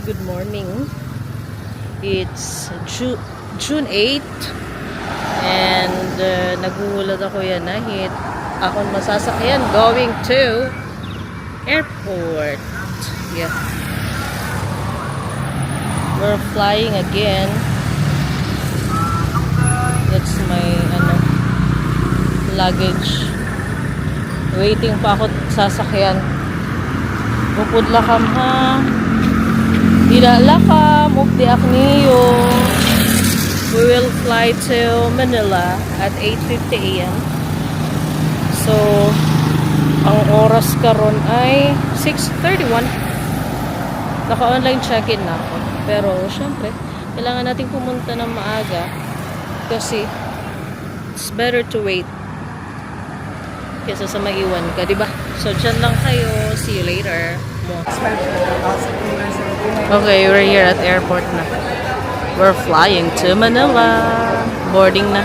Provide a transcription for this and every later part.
good morning. It's June 8 and nagugulat ako yan hit akong masasakyan going to airport. Yeah. We're flying again. That's my luggage. Waiting pa ako sasakyan. Bukod lakam ha. Dila lakam ugdi akniyo. We will fly to Manila at 8:50 a.m. So, ang oras karon ay 6:31. Naka-online check-in na ako. Pero, syempre, kailangan natin pumunta ng maaga kasi it's better to wait kaysa sa maiwan ka, diba? So, dyan lang kayo. See you later. Okay, we're here at airport na. We're flying to Manila. Boarding na.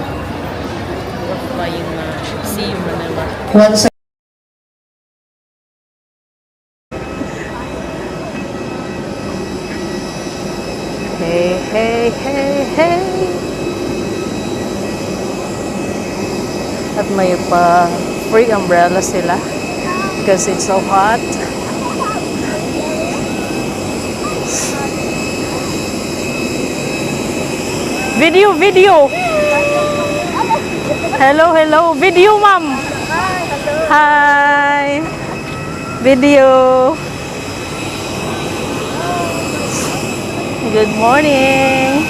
We're flying na. See you, Manila. Hey, hey, hey, hey. At may pa free umbrella sila because it's so hot. Video. Hello. Video, ma'am. Hi. Video. Good morning.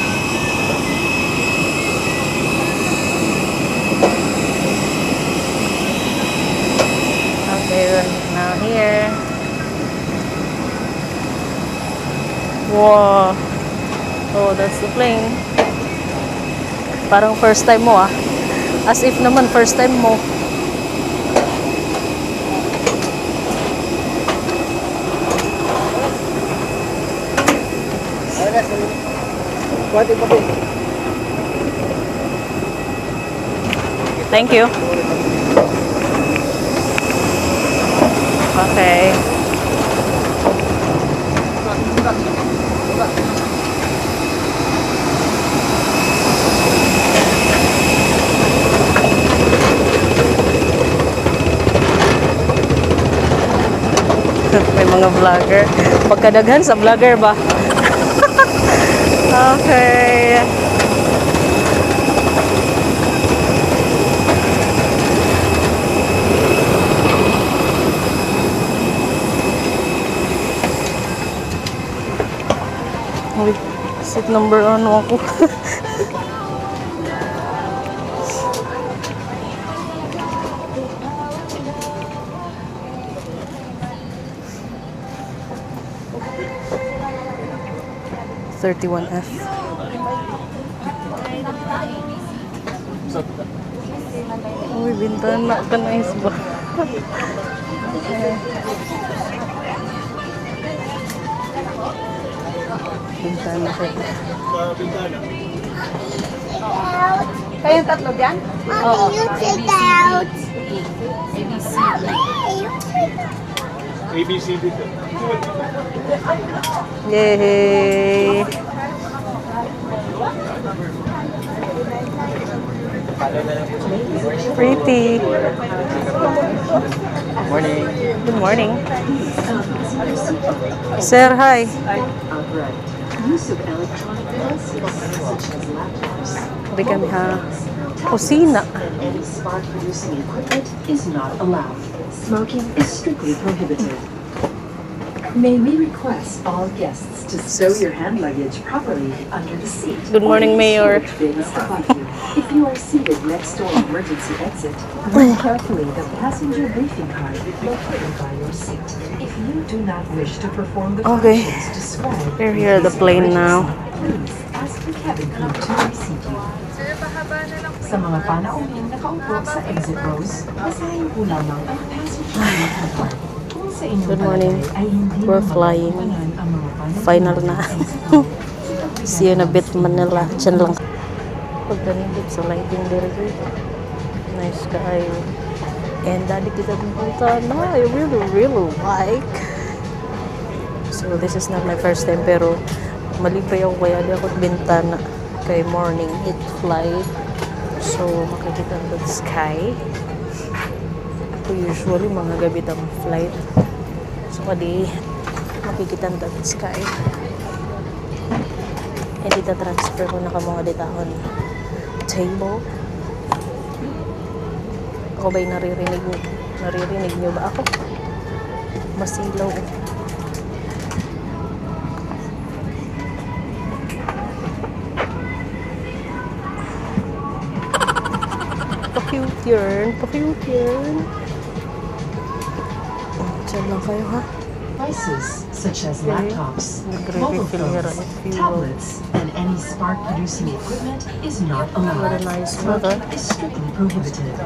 Okay, we're now here. Wow. Oh, that's the plane. Parang first time mo As if naman first time mo. Thank you. Okay. May mga vlogger. Pagkadaghan sa vlogger ba? Okay. Uy, seat number ako. (31F). Uy, bintana ka na isba. Bintana ka. Kayong tatlo dyan? Oo. ABCD to. Yay! Pretty. Morning. Good morning. Sir, hi. Use of electronic devices such as laptops, Sabi kami kusina. any spark-producing equipment is not allowed. Smoking is strictly prohibited. May we request all guests to stow your hand luggage properly under the seat. Good morning, Mayor. Bins above you. If you are seated next to an emergency exit, read carefully the passenger briefing card located by your seat. If you do not wish to perform the Okay. functions described, We're here at the plane now. please ask the cabin crew to receive you. Sa mga panauhin nakaupo sa exit rows, basahin po lamang ang passenger briefing card. Kung sa inyong Good morning. palagay ay hindi We're naman flying. matutunan ang mga panauhin Final na. ng exit row, See you in a bit, Manila. Diyan lang. Pagdanigit sa lighting delivery. Nice kayo. And dali kita pupunta na. I really, really like. So, this is not my first time, pero malipay ako kaya di ako bintana kay morning it flight. So, makikita ang the sky. Ako usually mga gabi ang flight. So, kadi makikita ang the sky. And ita-transfer ko na ka mga ditahon table. Ako ba'y naririnig niyo? Naririnig niyo ba ako? Masilaw. Pa-cute yarn. Pa-cute yarn. Diyan lang kayo, ha? Devices such as Okay. laptops, Nagre-refill mobile here phones, at fuel. tablets, and any spark-producing equipment is not What allowed. a nice Smoking weather. is strictly prohibited.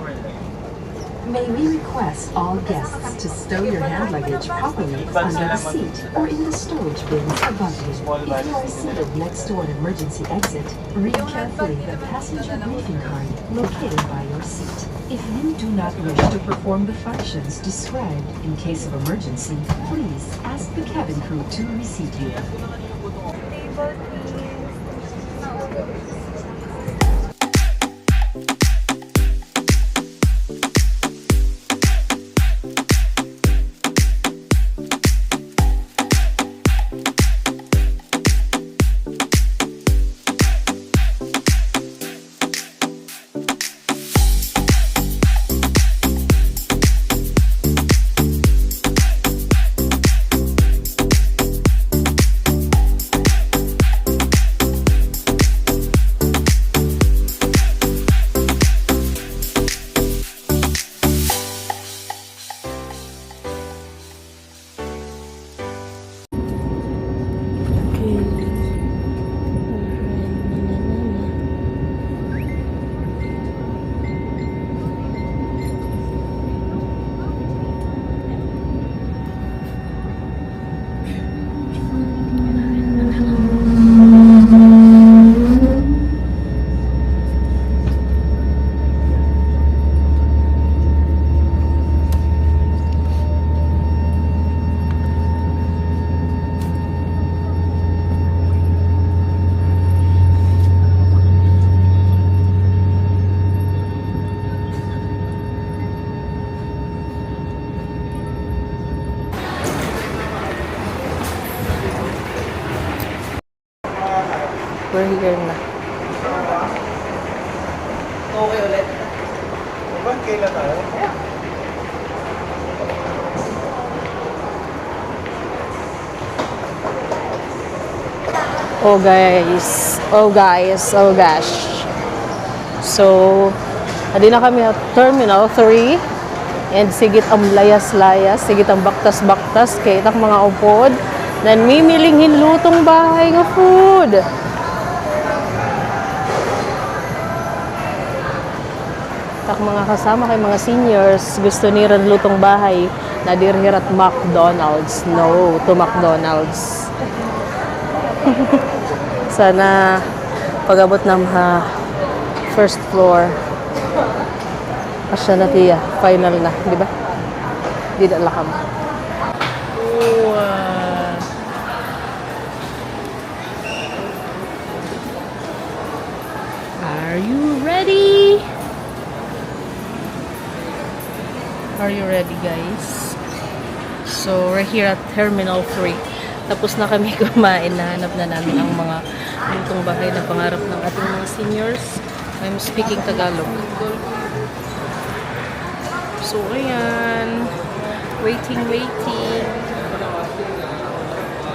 May we request all guests to stow your hand luggage properly under the seat or in the storage bins above you. If you are seated next to an emergency exit, read carefully the passenger briefing card located by your seat. If you do not wish to perform the functions described in case of emergency, please ask the cabin crew to reseat you. We're here na. Okay ulit. Ba't kailan tayo? Oh guys. Oh guys. Oh gosh. So, adi na kami at Terminal 3. And sigit ang layas-layas, sigit ang baktas-baktas, kay itak mga upod. Nan mimilinghin lutong bahay nga food. Tak mga kasama kay mga seniors, gusto ni ran lutong bahay na dirhir at McDonald's. No, to McDonald's. Sana pag-abot na first floor. Asya na tiya, final na, di ba? Di na lakam. Are you ready? Are you ready, guys? So, we're here at Terminal 3. Tapos na kami kumain. Nahanap na namin ang mga lutong bahay na pangarap ng ating mga seniors. I'm speaking Tagalog. So, ayan. Waiting.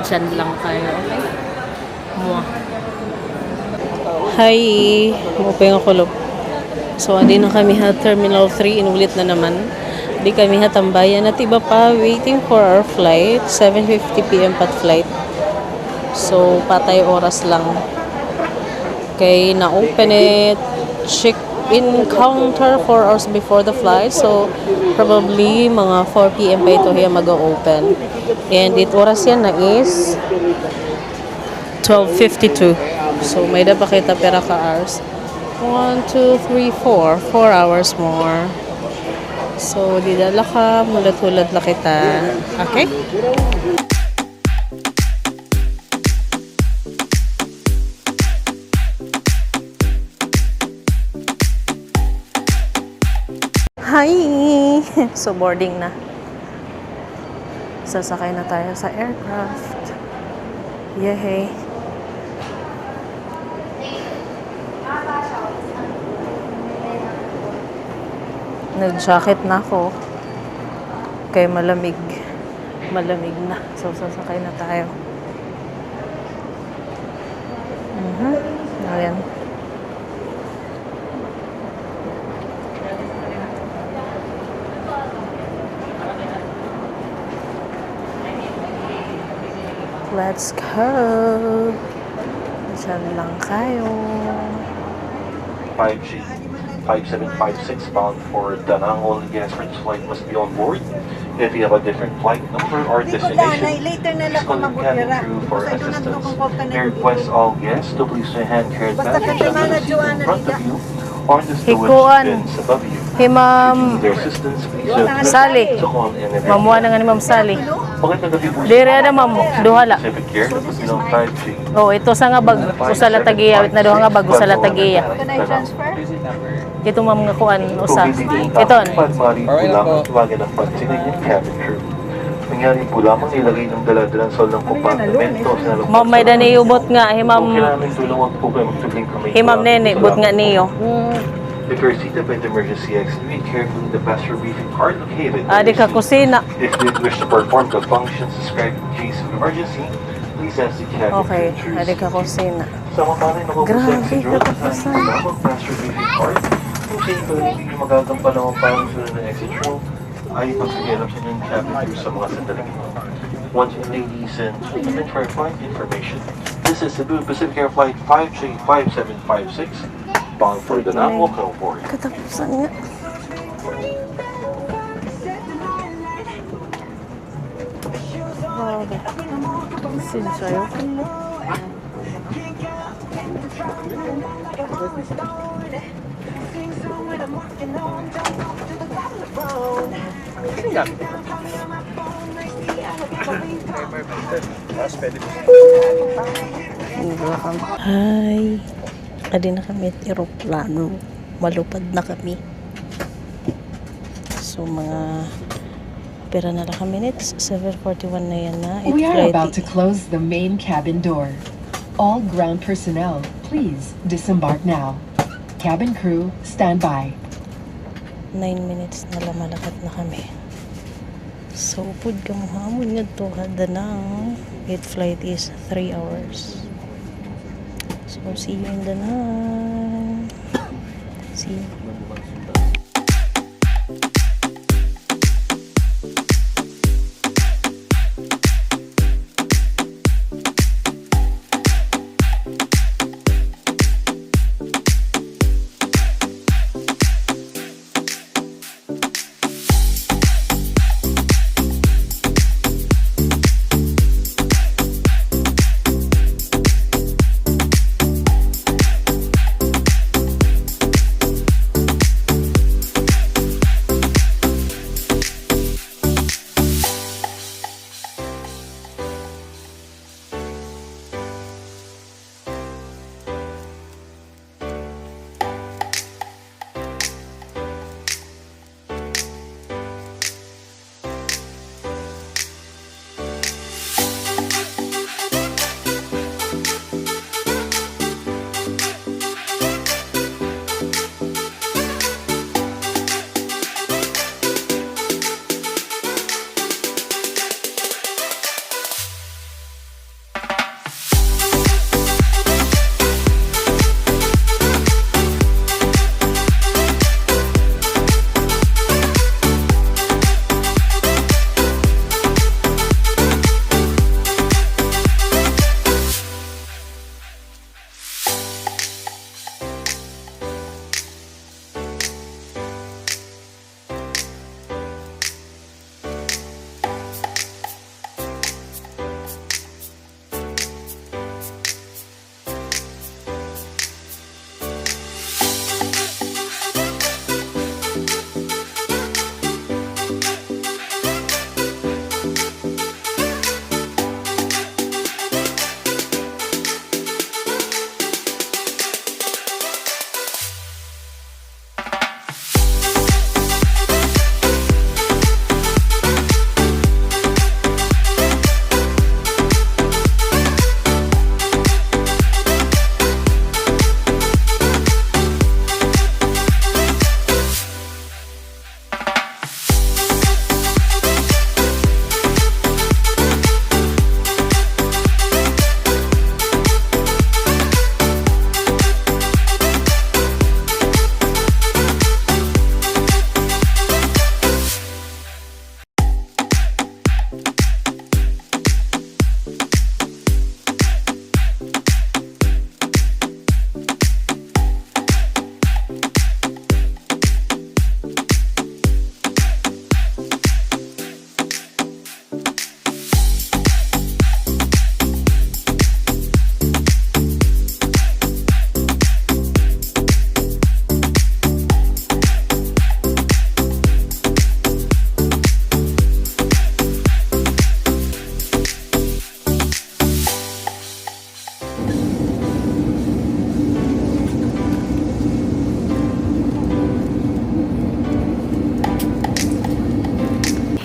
Diyan lang tayo, okay? Mwah. Hi! Mupay nga kulog. So, andi na kami ha Terminal 3. Inulit na naman. Di kami hatambayan at iba pa waiting for our flight. 7:50 PM pat flight. So, patay oras lang. Okay, na-open it. Check-in counter 4 hours before the flight. So, probably mga 4 PM pa ito hiya mag-open. And it oras yan na is 12:52. So, may da pa kita pera ka hours. 1, 2, 3, 4. 4 hours more. So, didala ka, mulat-hulad na kita. Okay? Hi! So, boarding na. Sasakay na tayo sa aircraft. Yehey! Nag-jacket na ako. Kaya malamig. Malamig na. So, sasakay na tayo. Ayan. Let's go! Diyan lang kayo. 5G 5756 bound for Da Nang. All guests for this flight must be on board. If you have a different flight number or destination, later na please lang call the cabin crew for assistance. We request all guests to please your hand carry Basta baggage kay Mana under the seat in Joanna front of Liga. you or the Hikuan. stowage bins above you. Hey, If you Ma'am need their assistance, please Sally. to call in an Mamuha na nga ni Ma'am Sally. Magandang gabi po. Dire na, Ma'am. Duhala. Pacific Air, Filipino 5G. Oh, ito sa nga bag. Usala tagiya. Wait na doon nga bag. Usala tagiya. Can I transfer? Ito, Ma'am, nga kuan. Usa. Ito. Pagmari po lamang tuwagan ng pansinig ng cabin crew. Nangyari po lamang nilagay ng daladalang sol ng kompartimento sa nalagpas. Ma'am, may daniyubot nga. Hey, Ma'am. Kailangan tulungan po kayo magtubling kamay. Hey, Ma'am Nene. But nga niyo. If you're seated by the emergency exit, read carefully the passenger briefing card located. Ah, di ka kusina. If you wish to perform the functions described in case of emergency, please ask the cabin Okay. crew. Adi ka kusina. Samantalang nakukuha sa Grabe, exit row, katapusan. ang passenger briefing card. Kung sa inyo hindi nyo magagampanan ang pangsunod ng exit row, ay pagsagalap sa inyong cabin crew sa mga sandaling ito. Once again, ladies and gentlemen, for your flight information, this is Cebu Pacific Air Flight 5J5756, bound for Da Nang. Welcome aboard. Katapusan nga. Grabe. Sinsayo. Hi. Adi na kami at aeroplano. Malupad na kami. So, mga pera na lang kami. It's 7:41 na yan na. We are about to close the main cabin door. All ground personnel, please disembark now. Cabin crew, stand by. 9 minutes na lang malakat na kami. So, pud kang hamon nga to kada nang. It flight is 3 hours. So, see you in the night. See you.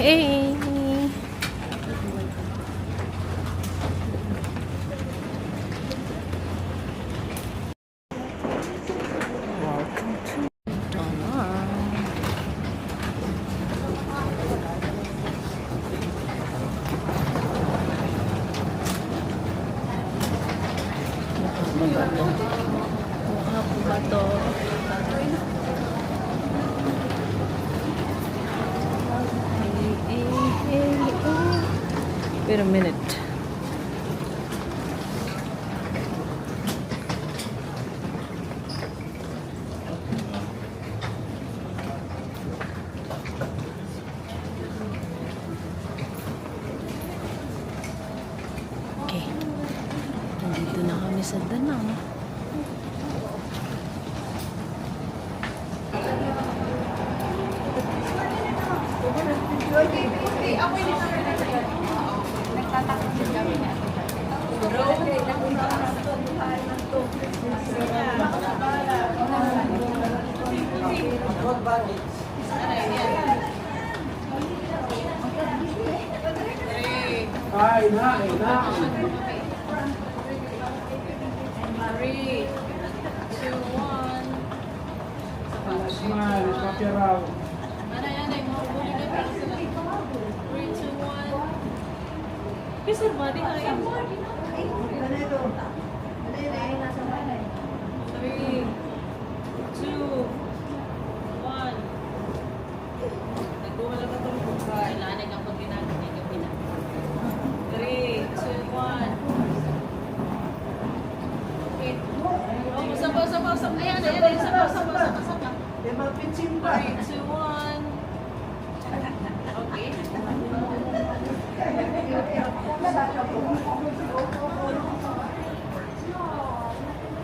hey. Welcome to Danang. Mukha po ba to? Wait a minute. Okay. Nandito na kami sa Danang.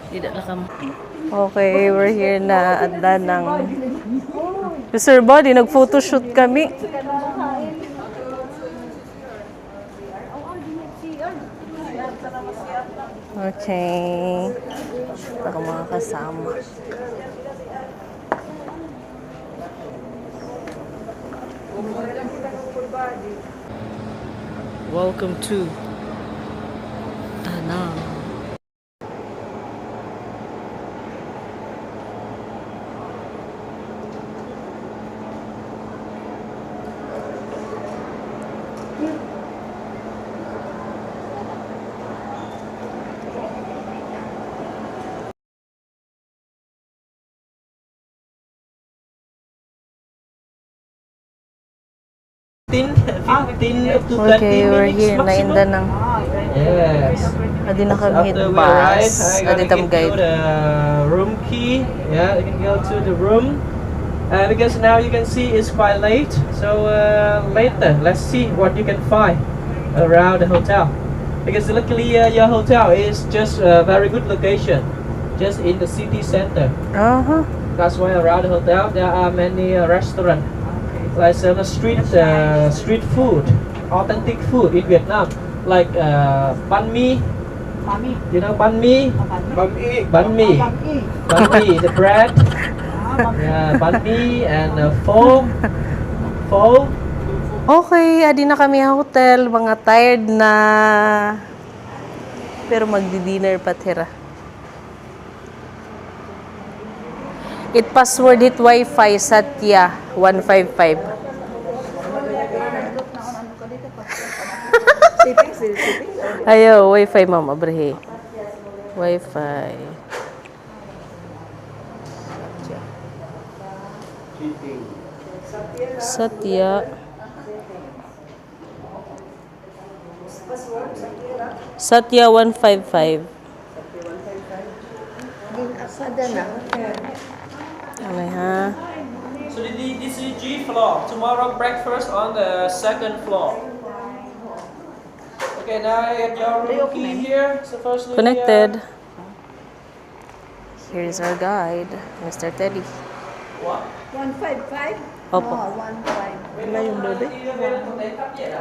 Tidak lah kamu. Okay, we're here na at Danang. Sir Body, nag-photoshoot kami. Okay. Ito ka mga kasama. Welcome to Danang. Okay, we're here na in Danang. Yes. Adi na kami hit After we bus. arrive, Adi you tam can go guide. the room key. Yeah, you can go to the room. Because now you can see it's quite late. So later, let's see what you can find around the hotel. Because luckily your hotel is just a very good location, just in the city center. Aha. That's why around the hotel there are many restaurants, like some street food, authentic food in Vietnam, like banh mi. Mami. You know banh mi? Banh mi. Banh mi, the bread. Yeah, banh mi and pho. Pho. Okay, adi na kami sa hotel. Mga tired na. Pero magdi-dinner pa tira. It password hit Wi-Fi Satya 155. Ayo, Wi-Fi mama brehe. Wi-Fi. Satya. Satya 155. Okay, ha? So this is G floor. Tomorrow breakfast on the second floor. Okay, now I have your room key here. So firstly, Connected. Here's our guide, Mr. Teddy. What? 155? Opo. Oh, 15. Wala yung load eh.